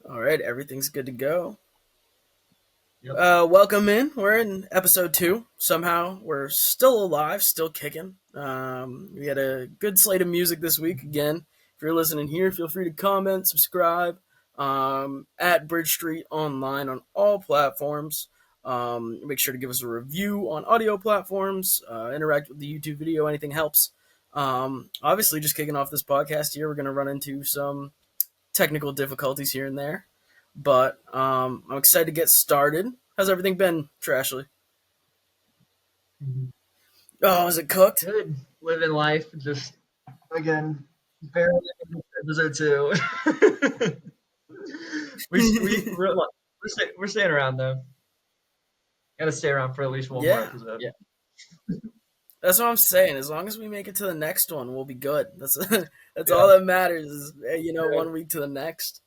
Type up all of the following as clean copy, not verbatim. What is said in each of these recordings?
All right, everything's good to go. Yep. Welcome in. We're in episode 2. Somehow we're still alive, still kicking. We had a good slate of music this week. Again, if you're listening here, feel free to comment, subscribe at Bridge Street Online on all platforms. Make sure to give us a review on audio platforms. Interact with the YouTube video. Anything helps. Obviously, just kicking off this podcast here, we're going to run into some technical difficulties here and there. But I'm excited to get started. How's everything been, Trashley? Mhm. Oh, is it cooked? Good. Living life. Just again, barely episode 2. we're staying around though. Gotta stay around for at least one more Yeah, episode. yeah. That's what I'm saying. As long as we make it to the next one, we'll be good. That's Yeah. all that matters. Is, Yeah. 1 week to the next.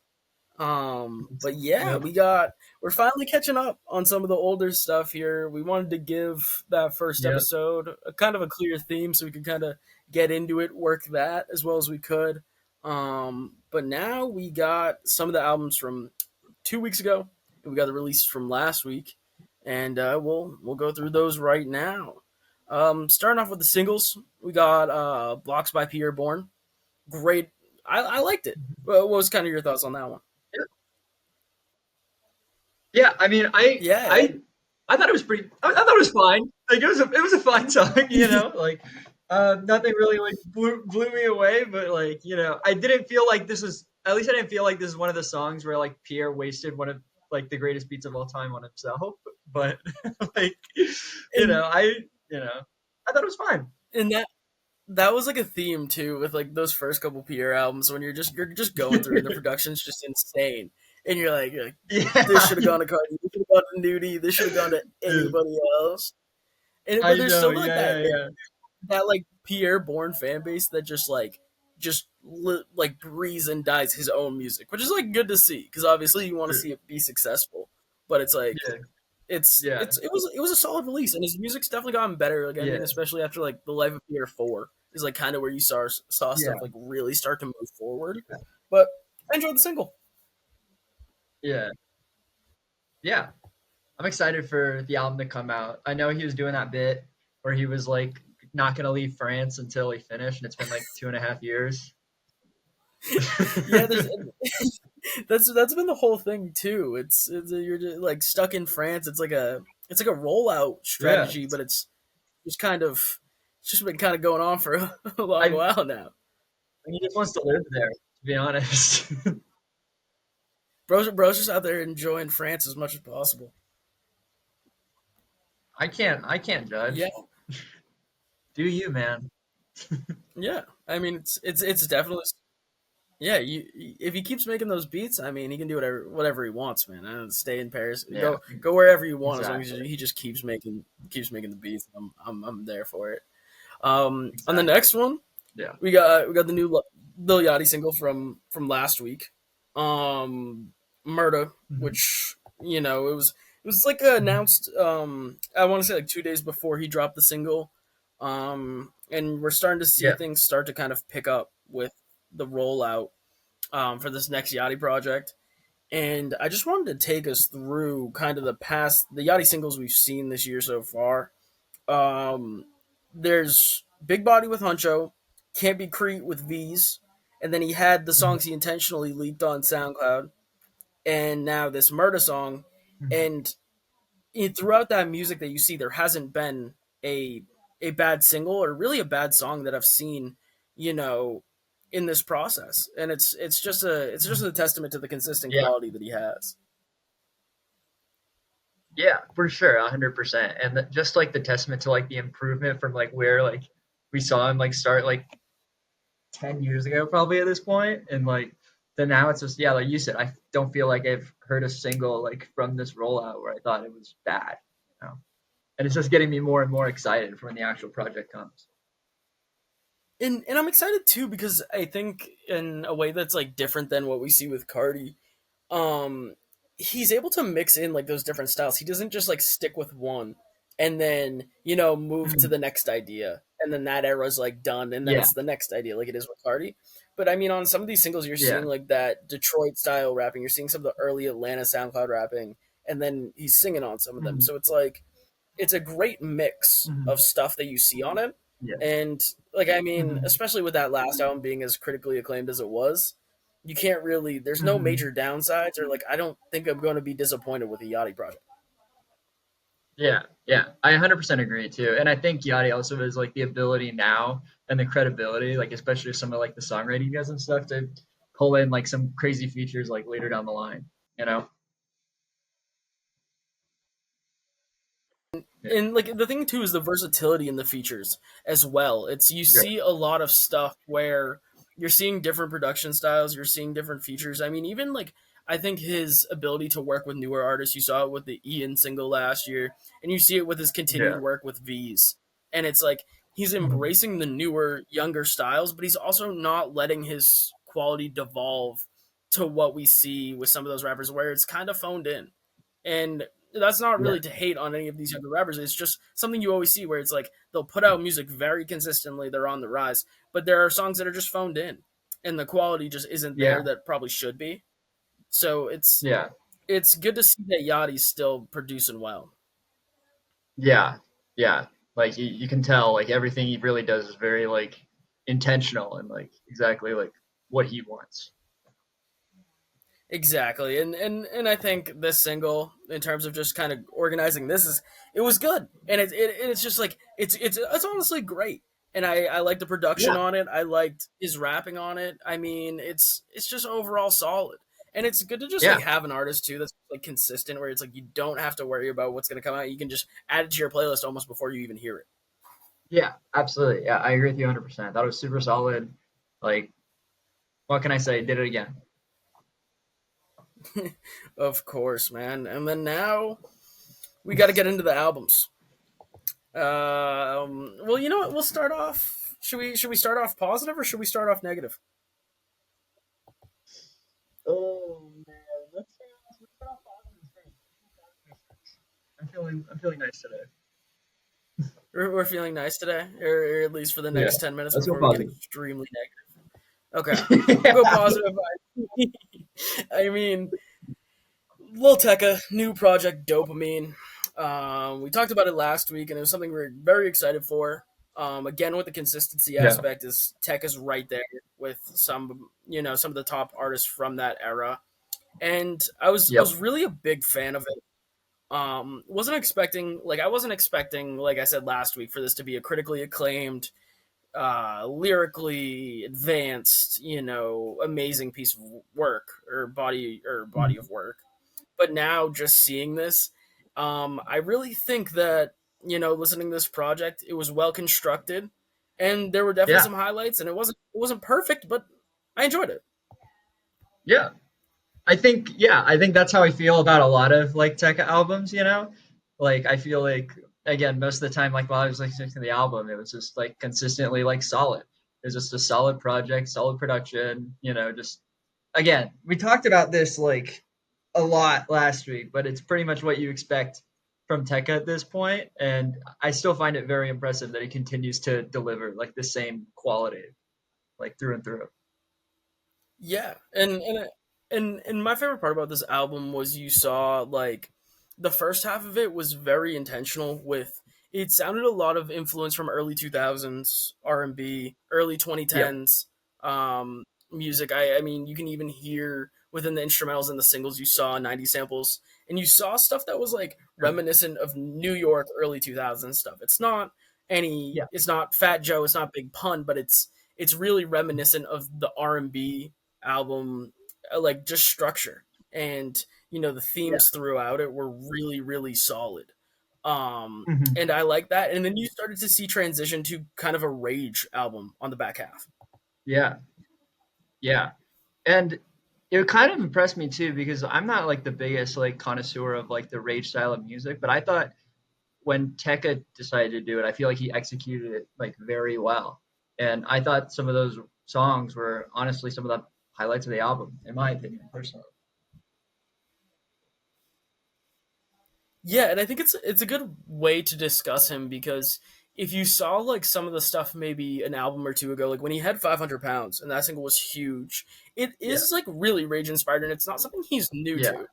But yeah, Yep. we're finally catching up on some of the older stuff here. We wanted to give that first Yep. episode a kind of a clear theme so we could kind of get into it, work that as well as we could. But now we got some of the albums from 2 weeks ago, and we got the release from last week, and we'll go through those right now. Starting off with the singles, we got Blocs by Pierre, Bourne. Great, I liked it. What was kind of your thoughts on that one? Yeah. I mean, I Yeah, I I thought it was pretty. I thought it was fine. Like it was a fine song. Like nothing really like blew me away. But like I didn't feel like this was. At least I didn't feel like this is one of the songs where like Pierre wasted one of like the greatest beats of all time on himself. But like and I thought it was fine. and that was like a theme too with like those first couple PR albums when you're just going through and the production's just insane, and you're like this Yeah, should have gone to Cardi, this should have gone to Nudie, this should have gone to anybody else. And I but there's know. still like Yeah, yeah, that like Pierre Bourne fan base that like breathes and dies his own music, which is like good to see because obviously you want to yeah, see it be successful, but it's like yeah, yeah, it was a solid release, and his music's definitely gotten better. Like I yeah, mean, especially after like the Life of Pierre 4 is like kind of where you saw yeah, stuff like really start to move forward. But I enjoyed the single. yeah, yeah. I'm excited for the album to come out. I know he was doing that bit where he was like not gonna leave France until he finished, and it's been like 2.5 years. Yeah, there's that's been the whole thing too. It's you're just, like stuck in France. It's like a rollout Yeah, strategy, but just kind of it's just been kind of going on for a long I while now. he just wants to live there. To be honest, Bro's just out there enjoying France as much as possible. I can't Yeah, judge. Do you, man? yeah. I mean, it's definitely yeah. If he keeps making those beats, I mean, he can do whatever he wants, man. I don't stay in Paris, Yeah, go wherever you want, as long as exactly, he just keeps making the beats. I'm there for it. On the exactly. next one, Yeah. we got the new Lil Yachty single from last week, Murda, Mhm. which it was like announced. I want to say like 2 days before he dropped the single, and we're starting to see Yeah. things start to kind of pick up with the rollout for this next Yachty project. And I just wanted to take us through kind of the Yachty singles we've seen this year so far. Um, there's Big Body with Huncho, Can't Be Crete with V's, and then he had the Mhm. songs he intentionally leaked on SoundCloud, and now this Murda song. Mhm. And throughout that music that you see, there hasn't been a a bad single or really a bad song that I've seen, you know, in this process. And it's just a testament to the consistent Yeah. quality that he has. Yeah, for sure, 100%. And just like the testament to like the improvement from like where like we saw him like start like 10 years ago probably at this point, and like then now it's just, yeah, like you said, I don't feel like I've heard a single like from this rollout where I thought it was bad, you know? And it's just getting me more and more excited for when the actual project comes. And I'm excited too because I think in a way that's like different than what we see with Cardi, um he's able to mix in like those different styles. He doesn't just like stick with one and then move to Mhm. the next idea, and then that era's like done, and then Yeah. it's the next idea like it is with Cardi. But I mean, on some of these singles, you're seeing Yeah. like that Detroit style rapping. You're seeing some of the early Atlanta SoundCloud rapping, and then he's singing on some of them. Mhm. So it's like it's a great mix of Mhm. stuff that you see on it. Yeah. And like I mean, Mhm. especially with that last album being as critically acclaimed as it was, you can't really. There's no Mhm. major downsides, or like I don't think I'm going to be disappointed with the Yachty project. Yeah, yeah, I 100% agree too. And I think Yachty also has like the ability now and the credibility, like especially some of like the songwriting he does and stuff, to pull in like some crazy features like later down the line, you know? Yeah. And like the thing too is the versatility in the features as well. It's you Yeah. see a lot of stuff where you're seeing different production styles, you're seeing different features. I mean, even like I think his ability to work with newer artists, you saw it with the Ian single last year, and you see it with his continued Yeah. work with V's. And it's like he's Mhm. embracing the newer, younger styles, but he's also not letting his quality devolve to what we see with some of those rappers where it's kind of phoned in. And that's not Yeah. really to hate on any of these younger rappers. It's just something you always see where it's like they'll put out music very consistently, they're on the rise, but there are songs that are just phoned in, and the quality just isn't there Yeah. that probably should be. So Yeah. it's good to see that Yachty's still producing well. Yeah. Yeah. Like you can tell like everything he really does is very like intentional and like exactly like what he wants. Exactly, and I think this single, in terms of just kind of organizing this, is it was good, and it's just like it's honestly great, and I like the production Yeah. on it. I liked his rapping on it. I mean, it's just overall solid, and it's good to just like Yeah. have an artist too that's like consistent, where it's like you don't have to worry about what's gonna come out. You can just add it to your playlist almost before you even hear it. Yeah, absolutely. Yeah, I agree with you 100%. That was super solid. Like, what can I say? Did it again. Of course, man. And then now we got to get into the albums. Well, you know what? We'll start off. Should we start off positive or should we start off negative? Oh man, let's start off positive first. I'm feeling nice today. We're feeling nice today, or at least for the Yeah, next 10 minutes let's go before we get positive. extremely negative. Okay, we'll go positive. I mean, Lil Tecca, new project, Dopamine. We talked about it last week, and it was something we were very excited for. Again, with the consistency Yeah. aspect, is Tecca's right there with some of the top artists from that era, and I was Yep. really a big fan of it. I wasn't expecting, like I said last week, for this to be a critically acclaimed, lyrically advanced, amazing piece of work or body Mhm. of work. But now just seeing this, I really think that listening to this project, it was well constructed, and there were definitely Yeah. some highlights, and it wasn't perfect, but I enjoyed it. Yeah. I think that's how I feel about a lot of like tech albums, you know? Like I feel like again, most of the time like while I was listening to the album, it was just like consistently like solid. It was just a solid project, solid production, just again, we talked about this like a lot last week, but it's pretty much what you expect from Tekka at this point, and I still find it very impressive that he continues to deliver like the same quality, like through and through. Yeah, and my favorite part about this album was you saw like the first half of it was very intentional with it sounded a lot of influence from early 2000s R&B, early Yep. 2010s music. I mean, you can even hear within the instrumentals and the singles you saw 90 samples, and you saw stuff that was like reminiscent of New York early 2000s stuff. Yeah. It's not Fat Joe, it's not Big Pun, but it's really reminiscent of the R&B album, like just structure, and the Yeah. themes throughout it were really really solid. Hmm. And I like that, and then you started to see transition to kind of a rage album on the back half. Yeah. Yeah. And it kind of impressed me too because I'm not like the biggest like connoisseur of like the rage style of music, but I thought when Tekka decided to do it, I feel like he executed it like very well. And I thought some of those songs were honestly some of the highlights of the album, in my opinion, personally. Yeah, and I think it's a good way to discuss him because if you saw like some of the stuff maybe an album or two ago, like when he had 500 pounds and that single was huge, it Yeah. is like really rage inspired and it's not something he's new Yeah. to.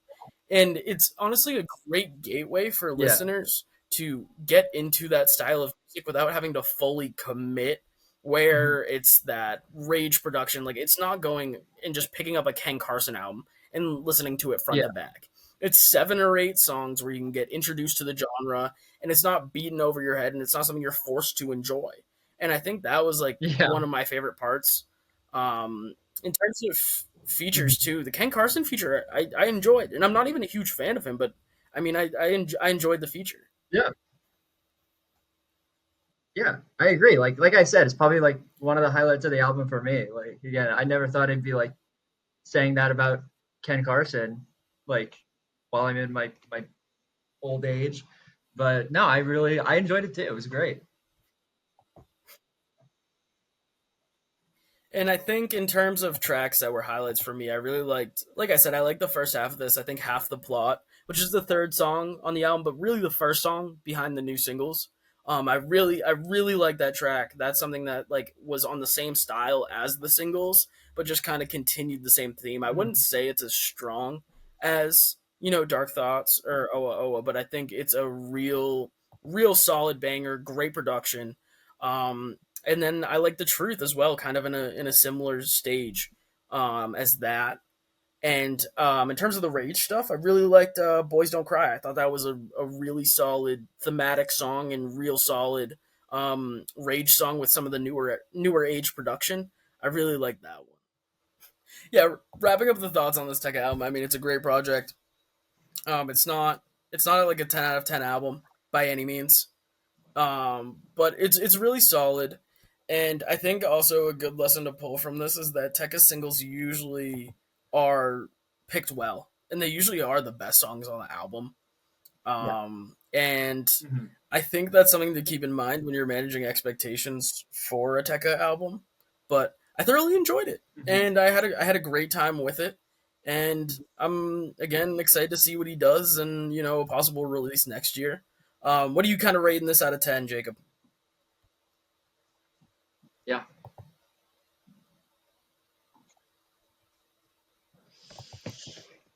And it's honestly a great gateway for Yeah. listeners to get into that style of music without having to fully commit Mhm. where it's that rage production. Like it's not going and just picking up a Ken Carson album and listening to it front Yeah. to back. It's 7 or 8 songs where you can get introduced to the genre and it's not beaten over your head and it's not something you're forced to enjoy. And I think that was like Yeah. one of my favorite parts. In terms of features Mhm. too, the Ken Carson feature I enjoyed, and I'm not even a huge fan of him, but I mean I enjoyed the feature. Yeah. Yeah. I agree. Like I said, it's probably like one of the highlights of the album for me. Like again, I never thought I'd be like saying that about Ken Carson, like while I'm in my old age. But no, I enjoyed it too. It was great. And I think in terms of tracks that were highlights for me, I really liked, like I said, I liked the first half of this. I think Half the Plot, which is the third song on the album, but really the first song behind the new singles. I really like that track. That's something that like was on the same style as the singles, but just kind of continued the same theme. I wouldn't Mhm. say it's as strong as Dark Thoughts or Oa Oa, but I think it's a real solid banger. Great production. Um, and then I like the Truth as well, kind of in a similar stage as that. And in terms of the rage stuff, I really liked "Boys Don't Cry." I thought that was a really solid thematic song and real solid rage song with some of the newer age production. I really like that one. Yeah, wrapping up the thoughts on this Tech album. I mean, it's a great project. It's not like a 10 out of 10 album by any means. But it's really solid, and I think also a good lesson to pull from this is that Tekka singles usually are picked well, and they usually are the best songs on the album. Yeah. And Mhm. I think that's something to keep in mind when you're managing expectations for a Tekka album. But I thoroughly enjoyed it, Mhm. and I had a great time with it. And I'm again excited to see what he does, and a possible release next year. What are you kind of rating this out of 10, Jacob? Yeah.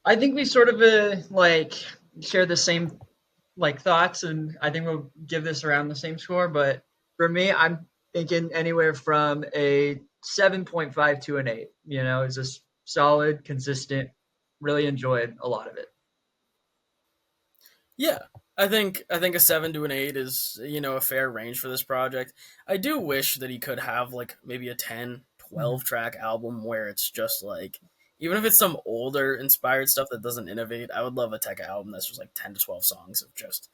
I think we sort of like share the same like thoughts, and I think we'll give this around the same score. But for me, I'm thinking anywhere from a 7.5 to an 8. You know, it's just solid, consistent. Really enjoyed a lot of it. Yeah, I think a 7 to an 8 is a fair range for this project. I do wish that he could have like maybe a 10, Mhm. 12 track album where it's just like even if it's some older inspired stuff that doesn't innovate. I would love a tech album that's just like 10 to 12 songs of just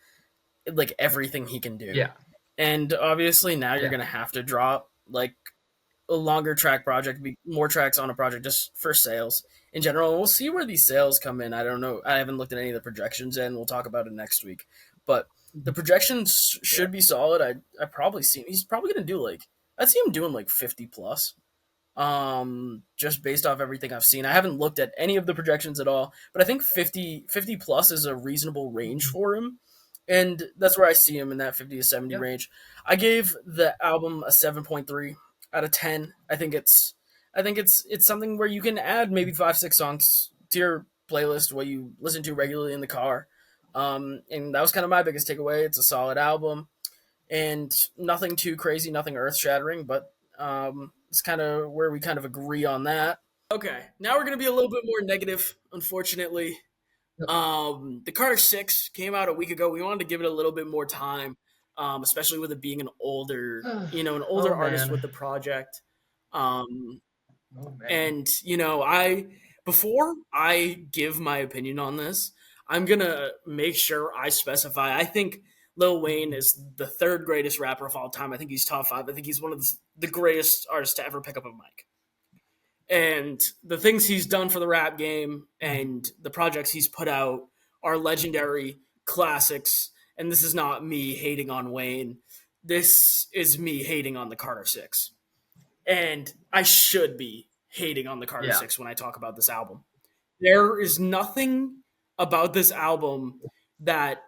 like everything he can do. Yeah, And obviously now you're yeah, gonna have to drop like a longer track project, be more tracks on a project just for sales in general. And we'll see where these sales come in. I don't know. I haven't looked at any of the projections yet, and we'll talk about it next week. But the Mhm. projections Yeah, should be solid. I probably see he's probably gonna do like I see him doing like 50 plus. Just based off everything I've seen. I haven't looked at any of the projections at all, but I think 50 plus is a reasonable range Mhm. for him. And that's where I see him in that 50 to 70 Yeah, range. I gave the album a 7.3 out of 10. I think it's something where you can add maybe 5 6 songs to your playlist what you listen to regularly in the car. And that was kind of my biggest takeaway. It's a solid album and nothing too crazy, nothing earth shattering, but it's kind of where we kind of agree on that. Okay, now we're gonna be a little bit more negative, unfortunately. Yep. The Carter Six came out a week ago. We wanted to give it a little bit more time, especially with it being an Oh older artist man. with the project. Um, Oh man. and I before I give my opinion on this, I'm gonna make sure I specify. I think Lil Wayne Mhm. is the third greatest rapper of all time. I think he's top five. I think he's one of the greatest artists to ever pick up a mic. And the things he's done for the rap game Mhm. and the projects he's put out are legendary classics. And this is not me hating on Wayne. This is me hating on the Carter Six. And I should be hating on the Carter Yeah. Six when I talk about this album. There is nothing about this album that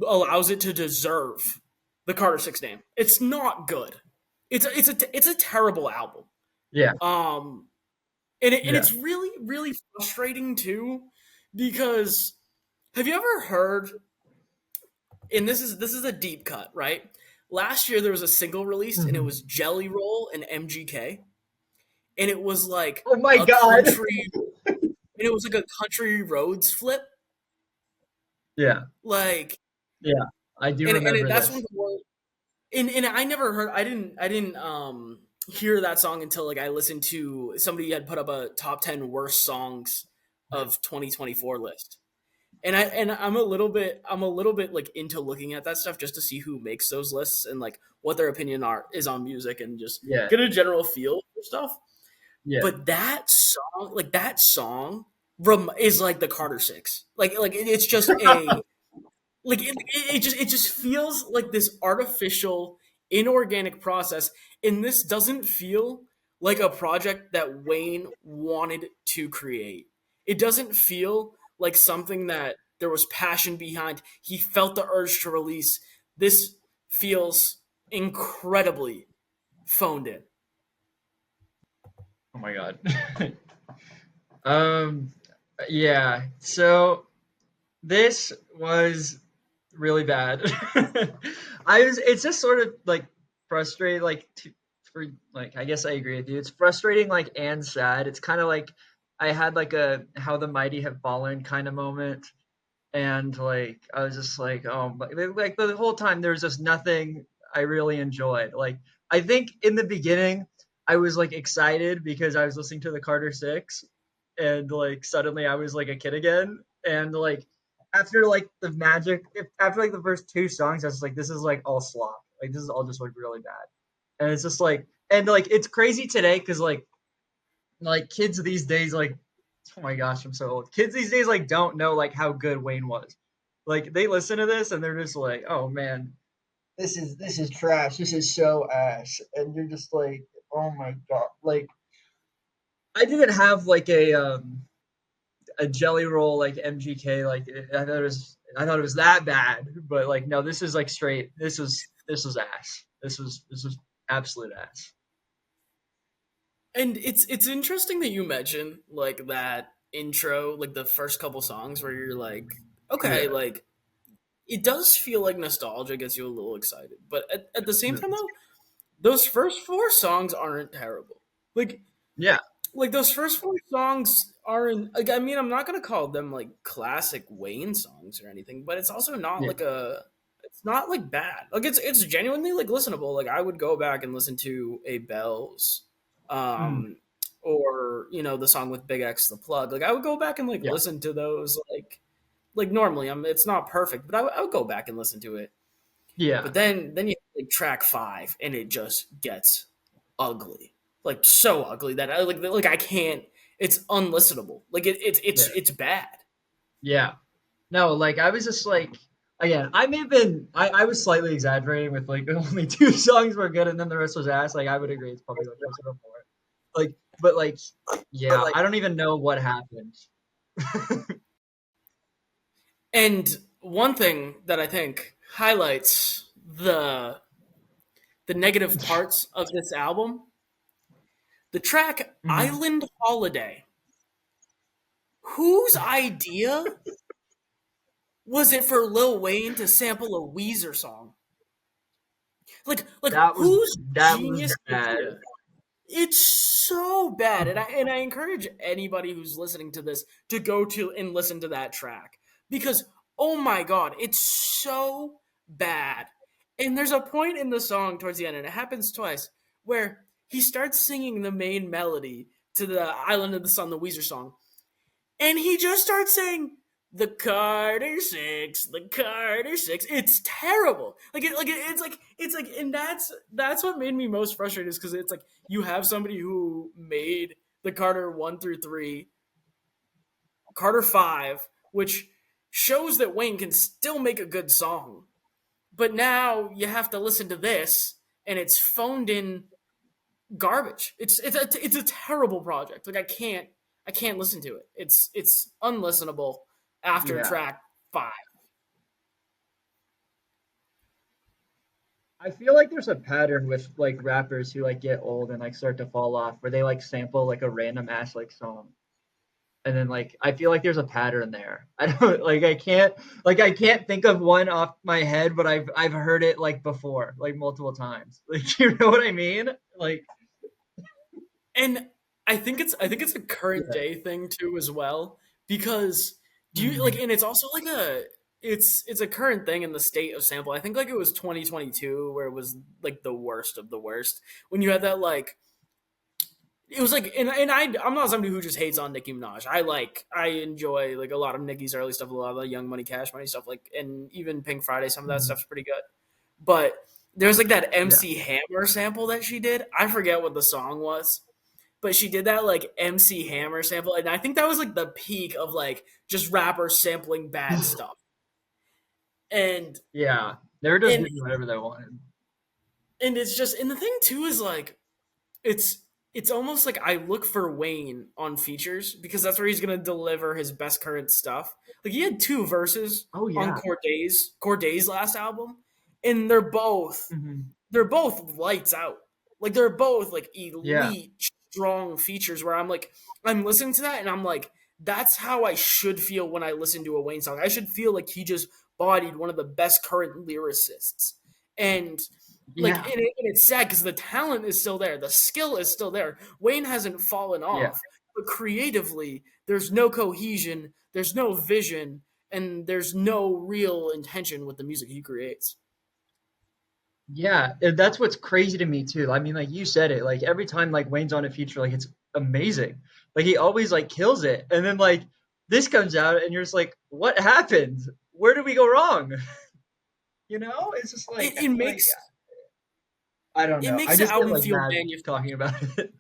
allows it to deserve the Carter Six name. It's not good. It's a terrible album. Yeah. Um, and Yeah. it's really really frustrating too, because have you ever heard? And this is a deep cut, right? Last year there was a single released, and it Mhm. was Jelly Roll and MGK, and it was like Oh my a god. country, and it was like a country roads flip, Yeah. like, Yeah. I do and remember that's one this. of the worst. And I never heard. I didn't hear that song until like I listened to somebody had put up a top 10 worst songs of 2024 list. And I'm a little bit like into looking at that stuff just to see who makes those lists and like what their opinion is on music and just Yeah. get a general feel for stuff. Yeah. But that song is like the Carter Six. Like it's just a like it just feels like this artificial inorganic process, and this doesn't feel like a project that Wayne wanted to create. It doesn't feel like something that there was passion behind. He felt the urge to release. This feels incredibly phoned in. Oh my god. um yeah. So this was really bad. It's just sort of like frustrating, for like, I guess I agree with you. It's frustrating, like, and sad. It's kind of like I had like a how the mighty have fallen kind of moment, and like I was just like, oh, like the whole time there was just nothing I really enjoyed. Like, I think in the beginning I was like excited because I was listening to the Carter Six, and like suddenly I was like a kid again, and like after like the magic, after like the first two songs, I was like, this is like all slop. Like, this is all just like really bad, and it's just like, and like it's crazy today because like kids these days, like, oh my gosh, I'm so old. Kids these days like don't know like how good Wayne was. Like, they listen to this and they're just like, oh man, this is trash. This is so ass. And you're just like, oh my god. Like, I didn't have like a jelly roll like MGK. Like, I thought it was that bad. But like, no, this is like straight. This was ass. This was absolute ass. And it's interesting that you mention like that intro, like the first couple songs where you're like, okay, Yeah. like it does feel like nostalgia gets you a little excited. But at the same time though, those first four songs aren't terrible. Like Yeah. like those first four songs aren't like, I mean, I'm not gonna call them like classic Wayne songs or anything, but it's also not Yeah. like a it's not like bad. Like it's genuinely like listenable. Like I would go back and listen to a Bells, Mm. um, or the song with Big X, the plug. Like I would go back and like Yeah. listen to those like normally. It's not perfect, but I would go back and listen to it. Yeah. But then you have, like track five, and it just gets ugly, like so ugly that like I can't. It's unlistenable. Like Yeah. it's bad. Yeah. No, like I was just like, again, I may have been I was slightly exaggerating with like only two songs were good and then the rest was ass. Like, I would agree it's probably like closer to four. Like, but like, But yeah, like, I don't even know what happened. and one thing that I think highlights the negative parts of this album, the track Mhm. "Island Holiday." Whose idea was it for Lil Wayne to sample a Weezer song? Like That was whose that was genius bad. idea? It's so bad, and I encourage anybody who's listening to this to go to and listen to that track, because oh my god, it's so bad. And there's a point in the song towards the end, and it happens twice, where he starts singing the main melody to the "Island of the Sun," the Weezer song, and he just starts saying the Carter Six, the Carter Six. It's terrible. It's like, and that's what made me most frustrated, is because it's like you have somebody who made the Carter 1 through 3, Carter 5, which shows that Wayne can still make a good song, but now you have to listen to this, and it's phoned in garbage. It's a terrible project. Like I can't listen to it. It's unlistenable after Yeah. track 5. I feel like there's a pattern with like rappers who like get old and like start to fall off, where they like sample like a random ass like song, and then like I feel like there's a pattern there. I don't I can't think of one off my head, but I've heard it like before, like multiple times. Like you know what I mean? Like And I think it's a current yeah. day thing too as well because do you like Mhm. and it's also like it's a current thing in the state of sample. I think like it was 2022 where it was like the worst of the worst when you had that like it was like and I'm not somebody who just hates on Nicki Minaj. I enjoy like a lot of Nicki's early stuff, a lot of the Young Money Cash Money stuff like and even Pink Friday, some of that Mhm. stuff's pretty good. But there's like that Yeah. MC Hammer sample that she did. I forget what the song was, but she did that like MC Hammer sample, and I think that was like the peak of like just rappers sampling bad stuff. And Yeah. They were just and doing whatever they wanted. and it's just and the thing too is like it's it's almost like I look for Wayne on features because that's where he's gonna deliver his best current stuff. Like he had two verses Oh on yeah. Corday's last album, and they're both lights out. Like they're both like Yeah. elite strong features where I'm listening to that and I'm like that's how I should feel when I listen to a Wayne song. I should feel like he just bodied one of the best current lyricists. And like Yeah. and it's sad because the talent is still there, the skill is still there. Wayne hasn't fallen Yeah. off, but creatively, there's no cohesion, there's no vision, and there's no real intention with the music he creates. Yeah, and that's what's crazy to me too. I mean, like you said it, like every time like Wayne's on a feature, like it's amazing. Like he always like kills it. And then like this comes out and you're just like, what happened? Where did we go wrong? You know? It's just It, like it like makes I don't it know. I makes the just get album like feel mad manufactured. talking about it.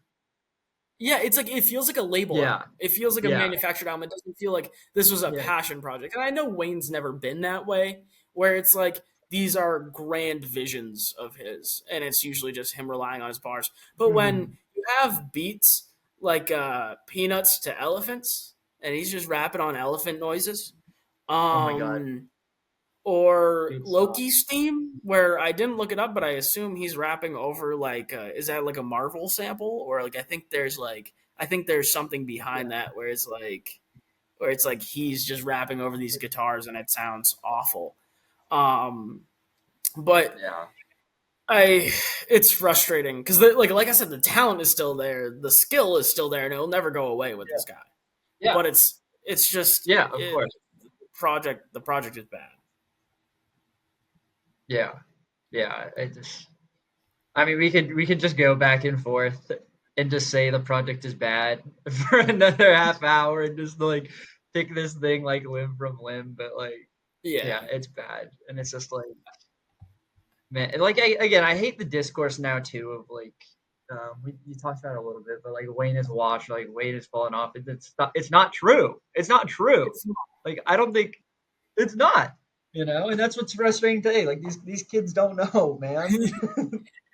Yeah, it's like it feels like a label Yeah. album. It feels like a Yeah. manufactured album. It doesn't feel like this was a Yeah. passion project. And I know Wayne's never been that way, where it's like these are grand visions of his, and it's usually just him relying on his bars. But when Mhm. you have beats like Peanuts to Elephants, and he's just rapping on elephant noises, Oh my God. um, or Good stuff. Loki's theme, where I didn't look it up, but I assume he's rapping over like is that like a Marvel sample or like I think there's something behind Yeah. that where it's like he's just rapping over these guitars and it sounds awful. Um, but Yeah. I it's frustrating because like I said, the talent is still there, the skill is still there, and it'll never go away with Yeah. this guy. Yeah. But it's just Yeah, of course. the project is bad. Yeah. Yeah. I mean, we could just go back and forth and just say the project is bad for another half hour and just like pick this thing like limb from limb, but like, yeah, Yeah. it's bad, and it's just like, man, and, like again, I hate the discourse now too of like, you talked about it a little bit, but like Wayne is washed, like Wayne is falling off. It's not true. It's not true. It's Like I don't think it's not. You know, and that's what's frustrating today. Like these kids don't know, man.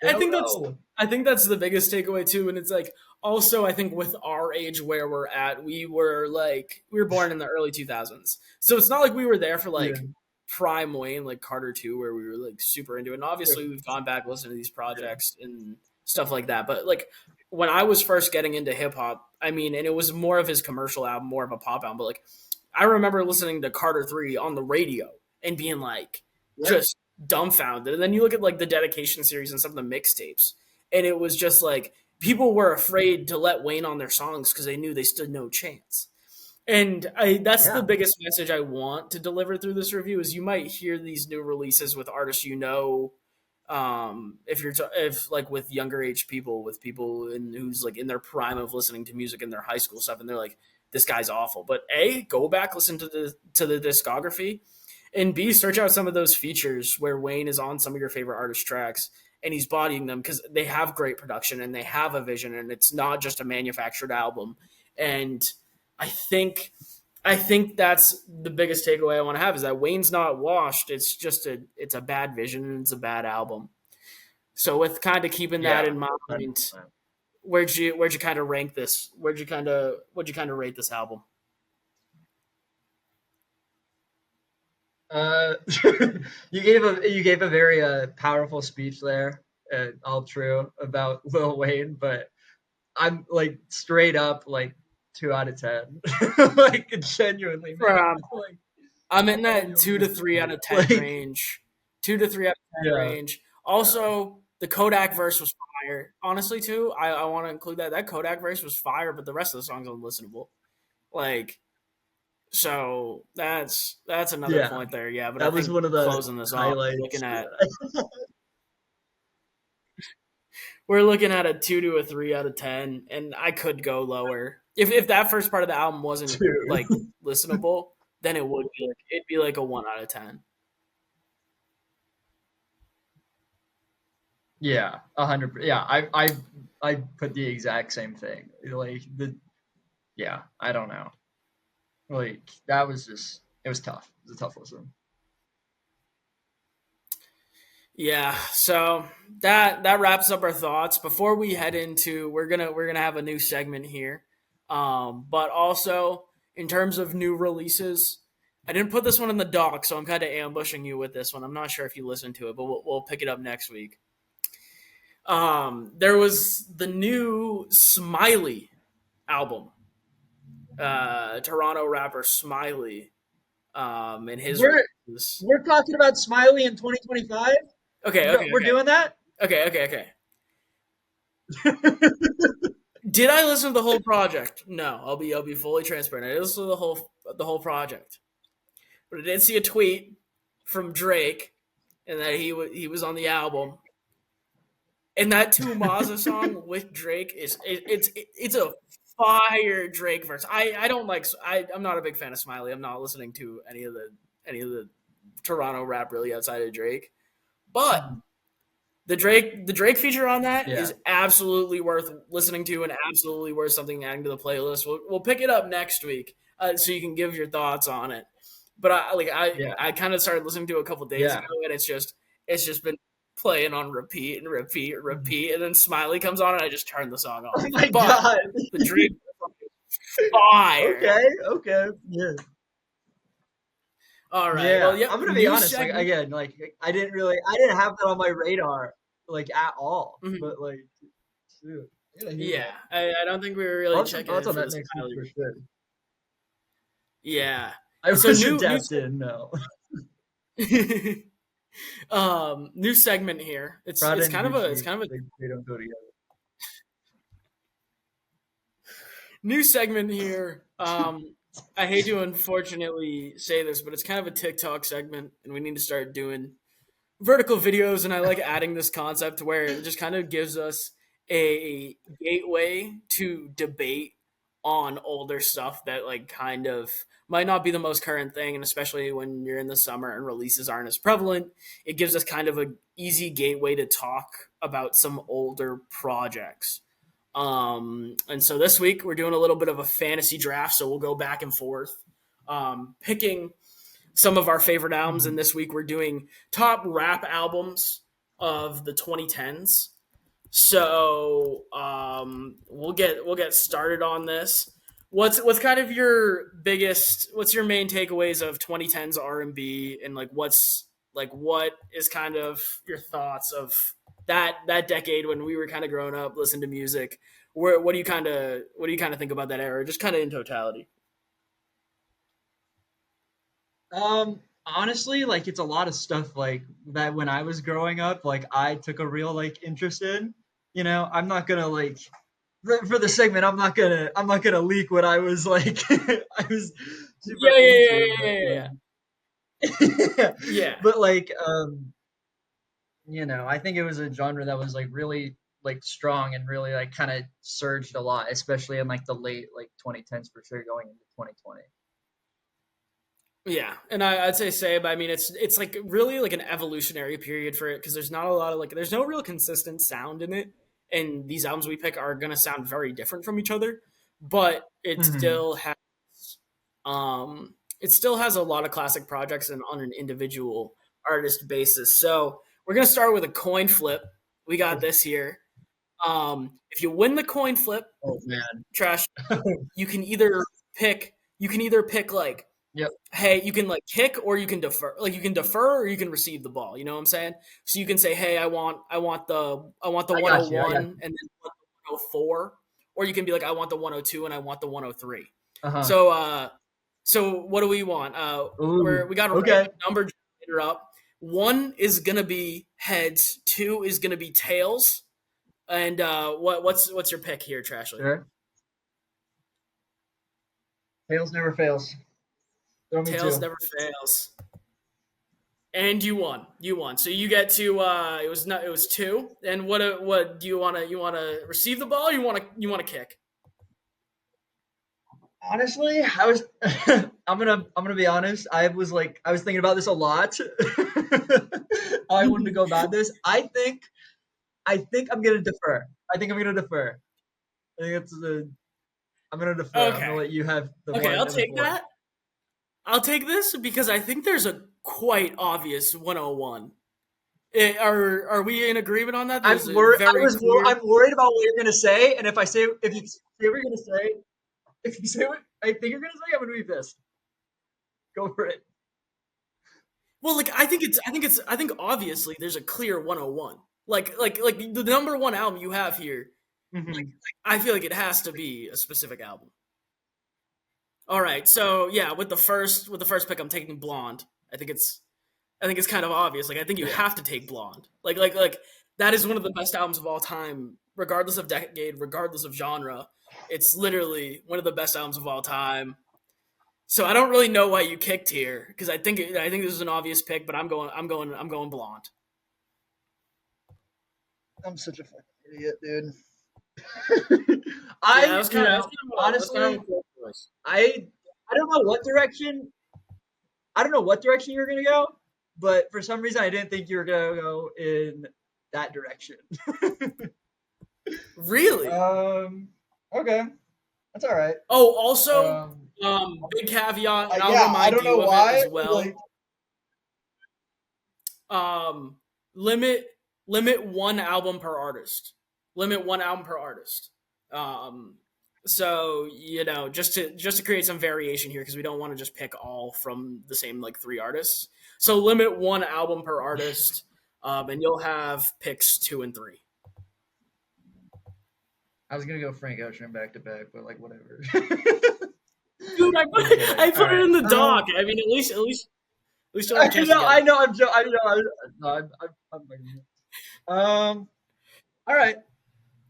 They I don't think that's know. I think that's the biggest takeaway too, and it's like also I think with our age where we're at, we were born in the early 2000s, so it's not like we were there for Yeah. like prime Wayne like Carter 2 where we were like super into it. And obviously we've gone back listening to these Yeah. projects and stuff like that, but like when I was first getting into hip hop, I mean, and it was more of his commercial album, more of a pop album, but like I remember listening to Carter 3 on the radio and being like Yeah. just dumbfounded. And then you look at like the dedication series and some of the mixtapes, and it was just like people were afraid to let Wayne on their songs because they knew they stood no chance. And that's the Yeah. biggest message I want to deliver through this review is you might hear these new releases with artists if if like with younger age people with people who's like in their prime of listening to music in their high school stuff and they're like this guy's awful, but A, go back listen to the discography, and B, search out some of those features where Wayne is on some of your favorite artist tracks and he's bodying them because they have great production and they have a vision and it's not just a manufactured album. And I think I think that's the biggest takeaway I want to have is that Wayne's not washed. It's a bad vision and it's a bad album. So with kind of keeping that Yeah. in mind, 100%. where'd you kind of rank this? What'd you kind of rate this album? you gave a very powerful speech there, all true about Lil Wayne, but I'm like straight up like 2 out of 10, like genuinely, man, Um, like I'm in I that don't 2 to 3 out of 10 like range. 2 to 3 out of 10 yeah, range. Also, the Kodak verse was fire. Honestly, too, I want to include that. That Kodak verse was fire, but the rest of the song's unlistenable. Like, so that's another yeah, point there. Yeah, but I that was think one of the closing this off, highlights. we're looking at a 2 to 3 out of 10, and I could go lower. If that first part of the album wasn't like Dude. listenable, then it'd be like a 1 out of 10. Yeah, 100. Yeah, I put the exact same thing. Like yeah, I don't know. Like that was just it was tough. It was a tough listen. Yeah, so that wraps up our thoughts. Before we head into, we're gonna have a new segment here, but also in terms of new releases, I didn't put this one in the doc, so I'm kind of ambushing you with this one. I'm not sure if you listened to it, but we'll pick it up next week. There was the new Smiley album, Toronto rapper Smiley, and his We're releases. we're talking about Smiley in 2025. Okay, okay, We're doing that. okay, okay, okay. Did I listen to the whole project? No, I'll be fully transparent. I didn't listen to the whole project, but I did see a tweet from Drake, and that he was on the album. And that two Mazza song with Drake it's a fire Drake verse. I don't like I'm not a big fan of Smiley. I'm not listening to any of the Toronto rap really outside of Drake. But the Drake feature on that Yeah. is absolutely worth listening to and absolutely worth something adding to the playlist. We'll pick it up next week, so you can give your thoughts on it. But Yeah. I kind of started listening to it a couple days Yeah. ago, and it's just been playing on repeat and repeat and Mhm. repeat, and then Smiley comes on, and I just turned the song Oh off. my But god. the Drake fire. Okay. Okay. Yeah. All right. Well, Yeah. yep. I'm gonna be New honest. Like segment. again, like I didn't have that on my radar like at all. Mhm. But like, shoot, I gotta hear Yeah, that. I don't think we were really I'll have some checking thoughts in on for that the next week Smiley. for sure. Yeah. I So wasn't new tapped in. No. new segment here. It's Prada it's and kind of a it's Gucci, kind of a they don't go together. new segment here. I hate to unfortunately say this, but it's kind of a TikTok segment, and we need to start doing vertical videos. And I like adding this concept where it just kind of gives us a gateway to debate on older stuff that like kind of might not be the most current thing, and especially when you're in the summer and releases aren't as prevalent, it gives us kind of a easy gateway to talk about some older projects. And so this week we're doing a little bit of a fantasy draft, so we'll go back and forth, picking some of our favorite albums. And Mhm. this week we're doing top rap albums of the 2010s. So we'll get started on this. What's kind of your biggest? What's your main takeaways of 2010s R&B, and what is kind of your thoughts of that decade when we were kind of growing up, listening to music? What do you kind of think about that era, just kind of in totality? Honestly, like it's a lot of stuff like that when I was growing up, like I took a real like interest in. I'm not gonna like for the segment, I'm not gonna leak what I was like I was super Yeah, yeah, yeah, into, yeah, but yeah, yeah. like Yeah. but like I think it was a genre that was like really like strong and really like kind of surged a lot, especially in like the late like 2010s for sure going into 2020. Yeah, and I'd say same. I mean, it's like really like an evolutionary period for it, because there's not a lot of there's no real consistent sound in it, and these albums we pick are gonna sound very different from each other, but Hmm. it still has a lot of classic projects and on an individual artist basis. So we're gonna start with a coin flip. We got this here. If you win the coin flip, Oh man. trash, you can either pick like Yep. hey, you can like kick or you can defer. Like you can defer or you can receive the ball. You know what I'm saying? So you can say, hey, I want the I got you. I 101 got and then 104, or you can be like, I want the 102 and I want the 103. you. Uh-huh. So what do we want? Ooh. We got a random Okay. number generator up. One is gonna be heads. Two is gonna be tails. And what's your pick here, Trashley? Sure. Fails never fails. Throw me Tails two. never fails. And you won. You won. So you get to it was two. And what do you want to receive the ball or you want to kick? Honestly, I was I'm gonna be honest. I was thinking about this a lot. I wanted to go about this. I think I'm gonna defer. I think I'm gonna defer. I think I'm gonna defer. I'm gonna Okay. let you have the Okay, one I'll and the take four. that. I'll take this because I think there's a quite obvious 101. Are we in agreement on that? I'm There's a worried. very clear. I'm worried about what you're gonna say, and if you say what you're gonna say, if you say what I think you're gonna say, I'm gonna be pissed. Go for it. Well, like I think obviously there's a clear 101. Like the number one album you have here. Hmm. I feel like it has to be a specific album. All right, so yeah, with the first pick, I'm taking Blonde. I think it's kind of obvious. Like I think you Yeah. have to take Blonde. Like that is one of the best albums of all time, regardless of decade, regardless of genre. It's literally one of the best albums of all time. So I don't really know why you kicked here because I think this is an obvious pick, but I'm going Blonde. I'm such a fucking idiot, dude. Yeah, that I, was you kind of know, honestly, a cool choice. I I don't know what direction I don't know what direction you're gonna go, but for some reason I didn't think you were gonna go in that direction. Really? um. Okay, that's all right. Oh, also, Um. big caveat, and I'll Yeah, I remind don't know you of it why. as well. Like, Um, limit limit one album per artist. Limit one album per artist. Um, so just to create some variation here because we don't want to just pick all from the same like three artists. So limit one album per artist, and you'll have picks two and three. I was gonna go Frank Ocean back to back, but like whatever. Dude, I'm kidding. I All put it right. in the doc. I mean, at least you'll have a chance to get I it. know. I know. No, I'm bugging you. All right.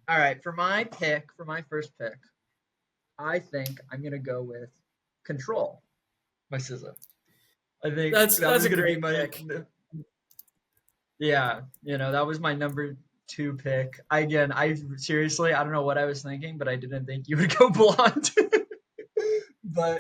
All right. For my first pick, I think I'm gonna go with Control by SZA. I think that That's was a gonna be great my pick. yeah. That was my number two pick. I seriously I don't know what I was thinking, but I didn't think you would go blonde. But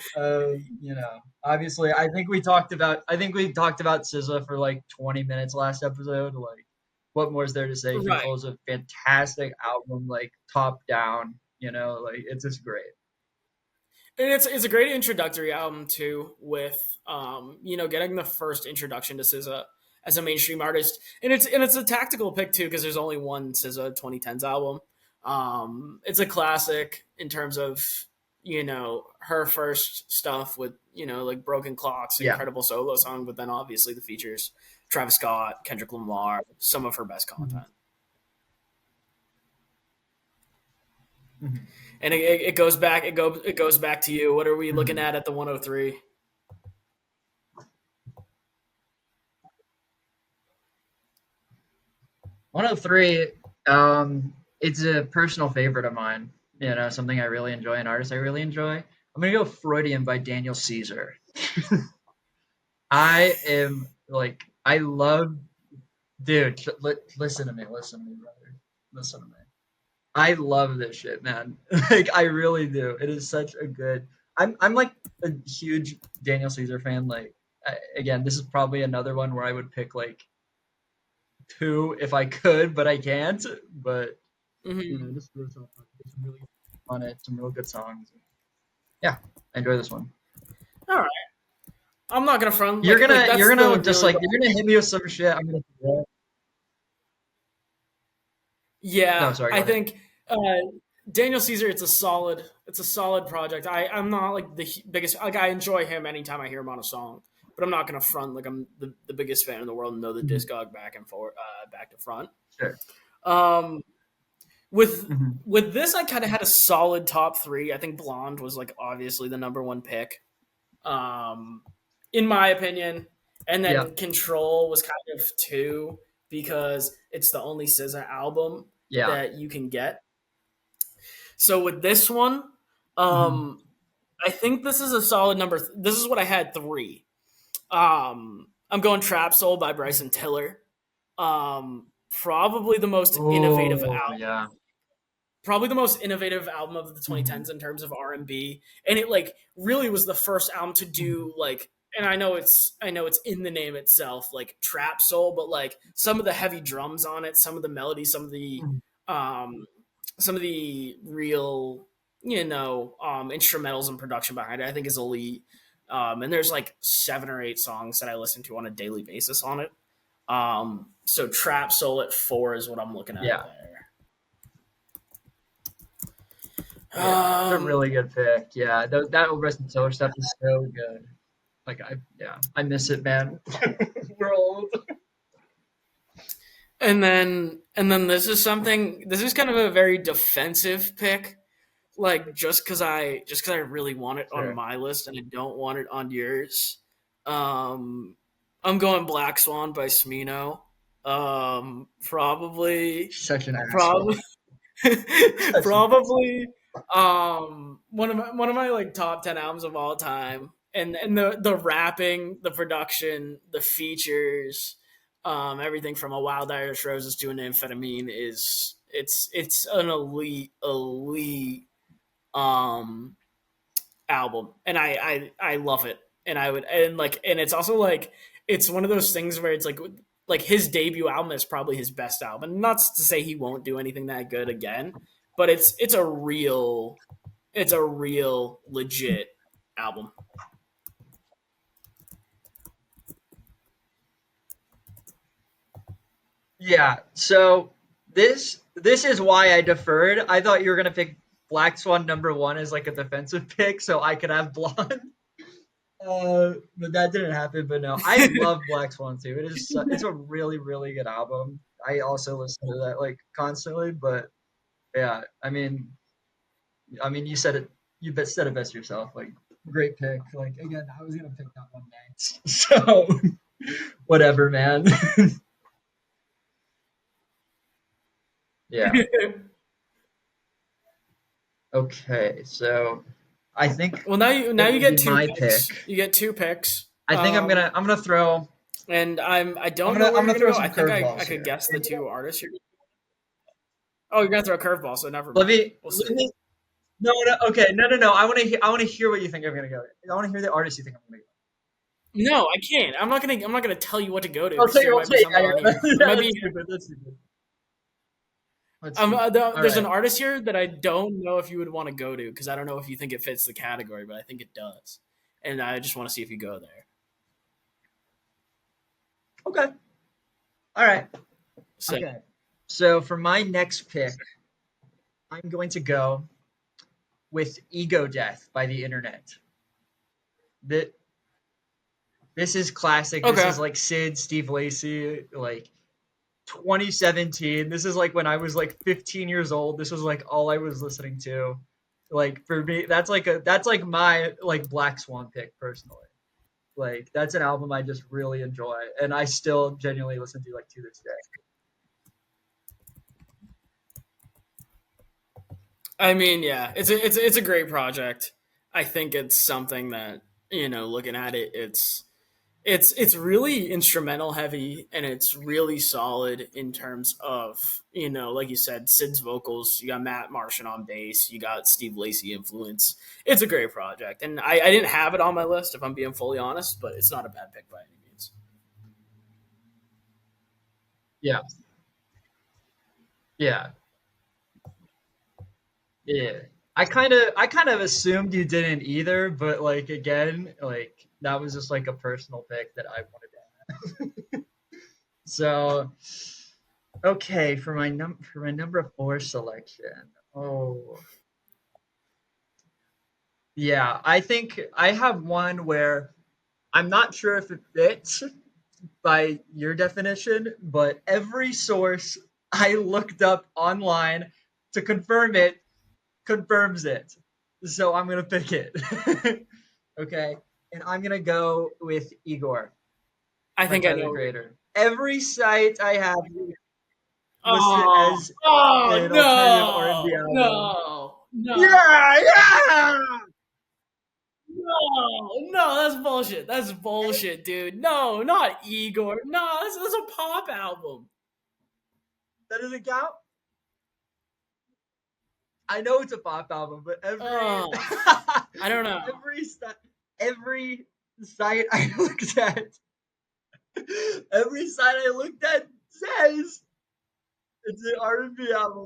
obviously, I think we talked about SZA for like 20 minutes last episode. Like, what more is there to say? Right. Control is a fantastic album, like top down. Like it's just great. And it's a great introductory album too, with getting the first introduction to SZA as a mainstream artist, and it's a tactical pick too because there's only one SZA 2010's album. It's a classic in terms of her first stuff with like Broken Clocks, Yeah. incredible solo song, but then obviously the features Travis Scott, Kendrick Lamar, some of her best Mhm. content. Mhm. And it goes back. It goes back to you. What are we looking Mhm. at the 103? 103. It's a personal favorite of mine. Something I really enjoy, an artist I really enjoy. I'm gonna go Freudian by Daniel Caesar. I am like I love dude. Listen to me, brother. Listen to me. I love this shit, man. Like I really do. It is such a good. I'm like a huge Daniel Caesar fan. Like again, this is probably another one where I would pick like two if I could, but I can't. But Mm-hmm. just throw some some really on it, some real good songs. Yeah, I enjoy this one. All right. I'm not gonna front You're that's gonna the just really like you're gonna hit me with some shit. I'm gonna. No, yeah. sorry. Go I ahead. think Daniel Caesar, it's a solid project. I'm not like the biggest, like I enjoy him anytime I hear him on a song, but I'm not gonna front like I'm the biggest fan in the world and know the Mhm. discog back and forth, back to front. Sure. Um, with Mhm. with this, I kind of had a solid top three. I think Blonde was like obviously the number one pick, um, in my opinion, and Yeah. then Control was kind of two because it's the only SZA album Yeah. that you can get. So with this one, Mhm. um, I think this is a solid number. This is what I had three. I'm going Trapsoul by Bryson Tiller. Probably the most innovative Oh, album. yeah. Probably the most innovative album of the Mhm. 2010s in terms of R&B, and it like really was the first album to Mhm. do like. And I know it's in the name itself, like trap soul, but like some of the heavy drums on it, some of the melodies, Mhm. um, some of the real, instrumentals and production behind it, I think is elite. And there's like 7 or 8 songs that I listen to on a daily basis on it. So Trap Soul at 4 is what I'm looking at Yeah. there. Yeah. It's a Um, really good pick. Yeah. That Bryson Tiller stuff is so good. Like I miss it, man. We're old. and then this is kind of a very defensive pick, like just because I really want it on Sure. my list and I don't want it on yours. Um, I'm going Black Swan by Smino. Probably, Such an asshole. probably, Such an asshole. probably, one of my like top 10 albums of all time. And the rapping, the production, the features, everything from a Wild Irish Roses to an Amphetamine is it's an elite um album, and I love it, and I would and it's also like it's one of those things where it's like his debut album is probably his best album. Not to say he won't do anything that good again, but it's a real legit album. Yeah. So this is why I deferred. I thought you were gonna pick Black Swan number one as like a defensive pick, so I could have Blonde. But that didn't happen. But no, I love Black Swan too. It's a really really good album. I also listen to that like constantly. But yeah, I mean, you said it. Said it best yourself. Like great pick. Like again, I was gonna pick that one next. So whatever, man. Yeah. Okay. So I think Well, now it you will be get two my picks. pick. You get two picks. I think I'm gonna throw And I don't know where I'm you're gonna gonna throw go. I some think I curveballs could here. guess the two artists. Oh, you're gonna throw a curveball, so never Let mind. me We'll let see. me no no okay no I want to hear what you think I'm gonna go. I want to hear the artist you think I'm gonna No, I can't. I'm not gonna tell you what to go to go. because Okay, there might be okay, something yeah, on yeah. here. There Yeah, might that's be stupid. That's stupid. That's stupid. All there's an right. artist here that I don't know if you would want to go to because I don't know if you think it fits the category, but I think it does, and I just want to see if you go there. Okay. All right. So Okay. So for my next pick, I'm going to go with Ego Death by the Internet. That this is classic. This okay, is like Sid, Steve Lacy, like 2017. This is like when I was like 15 years old. This was like all I was listening to. Like for me, that's like my like Black Swan pick personally. Like that's an album I just really enjoy, and I still genuinely listen to like to this day. I mean, yeah, it's a great project. I think it's something that looking at it, it's really instrumental heavy and it's really solid in terms of like you said, Sid's vocals. You got Matt Martian on bass, you got Steve Lacy influence. It's a great project, and I didn't have it on my list if I'm being fully honest, but it's not a bad pick by any means. Yeah, yeah, yeah. I kind of assumed you didn't either, but like again, like that was just like a personal pick that I wanted to have. So okay, for my number four selection. Oh, yeah. I think I have one where I'm not sure if it fits by your definition, but every source I looked up online to confirm it confirms it. So I'm gonna pick it. Okay, and I'm gonna go with Igor I by think I Tyler know. Creator. Every site I have listed Oh, as oh an alternative R&B no, album. no, no, Yeah, yeah. no, that's bullshit. That's bullshit, dude. No, not Igor. No, that's a pop album. That doesn't count. I know it's a pop album, but every Oh, I don't know. every every site I looked at, every site I looked at says it's an R&B album.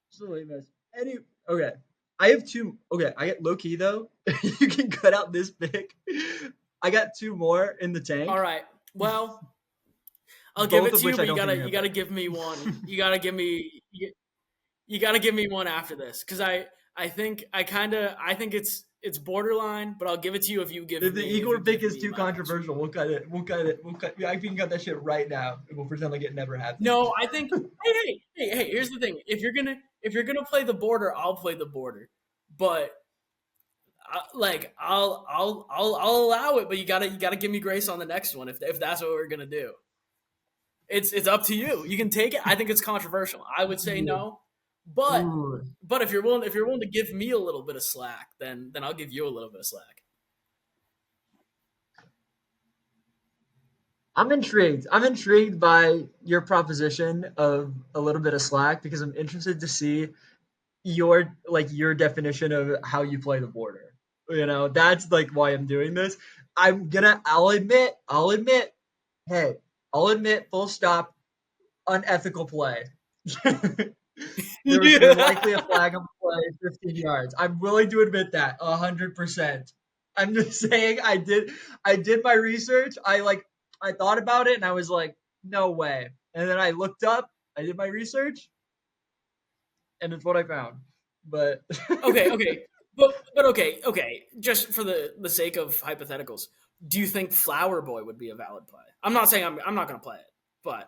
It's a lame mess. Any okay. I have two. Okay, I get low key though. You can cut out this big. I got two more in the All tank, right. Well, I'll give both it of to you, which I but don't think you're you gonna gotta pick. give me one. You gotta give me one after this because I think it's borderline, but I'll give it to you If the if you Igor pick give is me too my next one. controversial, we'll cut it. We'll cut it. We'll cut. Yeah, I can cut that shit right now, and we'll pretend like it never happened. No, I think hey, here's the thing. If you're gonna play the border, I'll play the border. But like I'll allow it, but you gotta give me grace on the next one if that's what we're gonna do. It's up to you. You can take it. I think it's controversial. I would say Ooh. no, but Ooh. if you're willing to give me a little bit of slack, then I'll give you a little bit of slack. I'm intrigued. I'm intrigued by your proposition of a little bit of slack because I'm interested to see your definition of how you play the border. That's like why I'm doing this. I'll admit, hey, I'll admit, full stop, unethical play. There's Yeah. likely a flag on the play, 15 yards. I'm willing to admit that 100%. I'm just saying I did my research. I thought about it and I was like, no way. And then I looked up, I did my research, and it's what I found. But Okay. But okay. Just for the sake of hypotheticals, do you think Flower Boy would be a valid play? I'm not saying I'm not gonna play it, but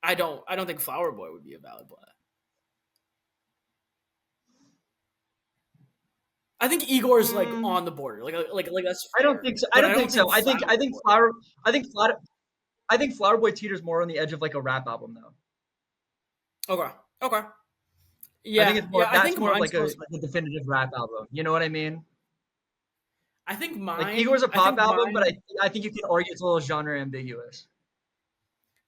I don't think Flower Boy would be a valid play. I think Igor's like mm, on the border, like that's I don't fair, think so. I but don't I think don't so. think I think Flower I think Boy. Flower I think Flower I think Flower Boy teeters more on the edge of like a rap album though. Okay, okay, I think it's more yeah. that's more of like a definitive rap album. You know what I mean? Like Igor's a I pop think album, but mine. I think you can argue it's a little genre ambiguous.